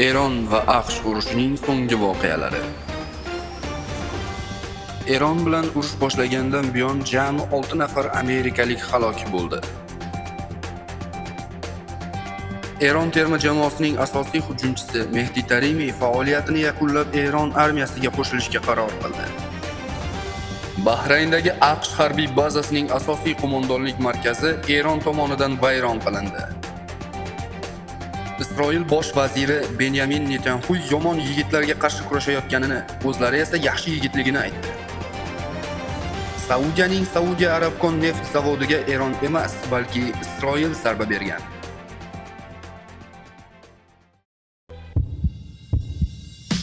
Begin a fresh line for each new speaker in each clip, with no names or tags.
Eron va AQSh urushining so'nggi voqealari. Eron bilan urush boshlagandan buyon jami 6 nafar amerikalik halok bo'ldi. Eron terma jamoasining asosiy hujumchisi Mehdi Tarimiy faoliyatini yakunlab Eron armiyasiga qo'shilishga qaror qildi. Bahrayndagi AQSh harbiy bazasining asosiy qo'mondonlik markazi Eron tomonidan vayron qilindi. Isroil bosh vaziri Benyamin Netanyahu yomon yigitlarga qarshi kurashayotganini, o'zlari esa yaxshi yigitligini aytdi. Saudiyaning Saudiya Arabkon neft zavodiga Eron emas, balki Isroil zarba bergan.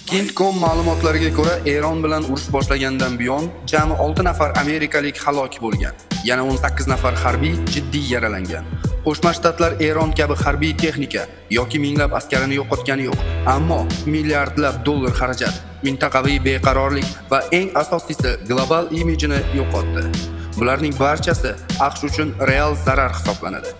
Kentcom ma'lumotlariga ko'ra, Eron bilan urush boshlagandan buyon jami 6 nafar amerikalik halok bo'lgan. Yana 18 nafar harbiy jiddiy yaralangan. Qo'shma Shtatlar Eron kabi harbiy texnika yoki minglab askarini yo'qotgani yo'q, ammo milliardlab dollar xarajat, mintaqaviy beqarorlik va eng asosiysi global imijini yo'qotdi. Bularning barchasi AQSh uchun real zarar hisoblanadi.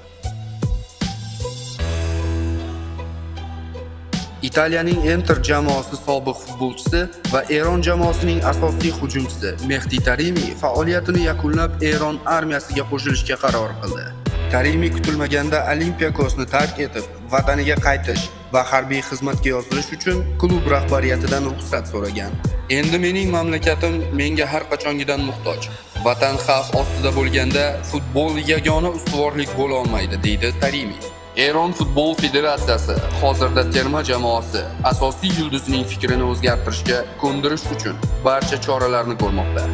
Italiyaning Inter jamoasi sobiq futbolchisi va Eron jamoasining asosiy hujumchisi Mehdi Tarimiy faoliyatini yakunlab Eron armiyasiga qo'shilishga qaror qildi. Tarimiy kutilmaganda Olympiakosni tark etib, vataniga qaytish va harbiy xizmatga yozilish uchun klub rahbariyatidan ruxsat so'ragan. Endi mening mamlakatim menga har qachongidan muhtoj. Vatan xavf ostida bo'lganda futbol yagona ustuvorlik bo'la olmaydi, deydi Tarimiy. Eron futbol federatsiyasi hozirda terma jamoasi asosiy yulduzining fikrini o'zgartirishga ko'ndirish uchun barcha choralarni ko'rmoqda.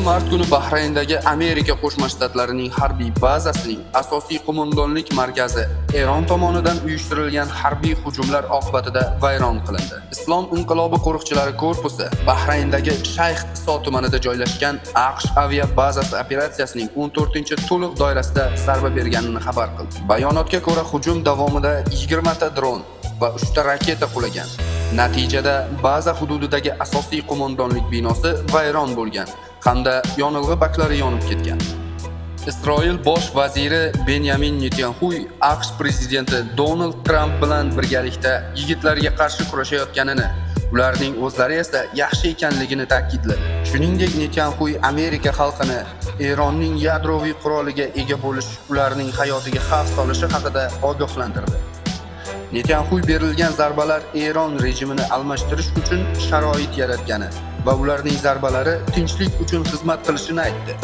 Mart kuni Bahrayndagi Amerika Qo'shma Shtatlarining harbiy bazasining asosiy qo'mondonlik markazi Eron tomonidan uyushtirilgan harbiy hujumlar oqibatida vayron qilindi. Islom inqilobi qo'riqchilari korpusi Bahrayndagi Shayx Iso tumanida joylashgan AQSh avia bazasi operatsiyasining 14-to'liq doirasida zarba berganini xabar qildi. Bayonotga ko'ra, hujum davomida 20 ta dron va 3 ta raketa qulagan. Natijada baza hududidagi asosiy qo'mondonlik binosi vayron bo'lgan hamda yonilg'i baklari yonib ketgan. Isroil bosh vaziri Benyamin Netanyahu AQSh prezidenti Donald Trump bilan birgalikda yigitlarga qarshi kurashayotganini, ularning o'zlari esa yaxshi ekanligini ta'kidladi. Shuningdek, Netanyahu Amerika xalqini Eronning yadroviy quroliga ega bo'lish ularning hayotiga xavf solishi haqida ogohlantirdi. Netanyahu berilgan zarbalar Eron rejimini almashtirish uchun sharoit yaratgani va ularning zarbalari tinchlik uchun xizmat qilishini aytdi.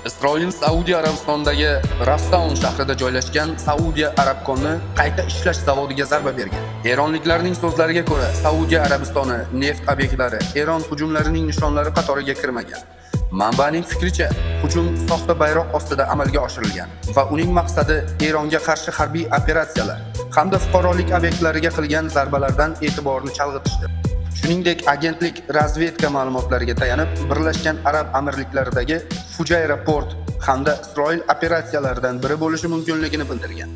Isroil Saudiya Arabistonidagi Raftaun shahrida joylashgan Saudiya Arabkonni qayta ishlash zavodiga zarba bergan. Eronliklarning so'zlariga ko'ra, Saudiya Arabistoni neft obyektlari Eron hujumlarining nishonlari qatoriga kirmagan. Manbaning fikricha, hujum soxta bayroq ostida amalga oshirilgan va uning maqsadi Eronga qarshi harbiy operatsiyalar hamda fuqarolik obyektlariga qilgan zarbalardan e'tiborni chalg'itishdir. Shuningdek, agentlik razvedka ma'lumotlariga tayanib, Birlashgan Arab Amirliklaridagi Fujayra port hamda Isroil operatsiyalaridan biri bo'lishi mumkinligini bildirgan.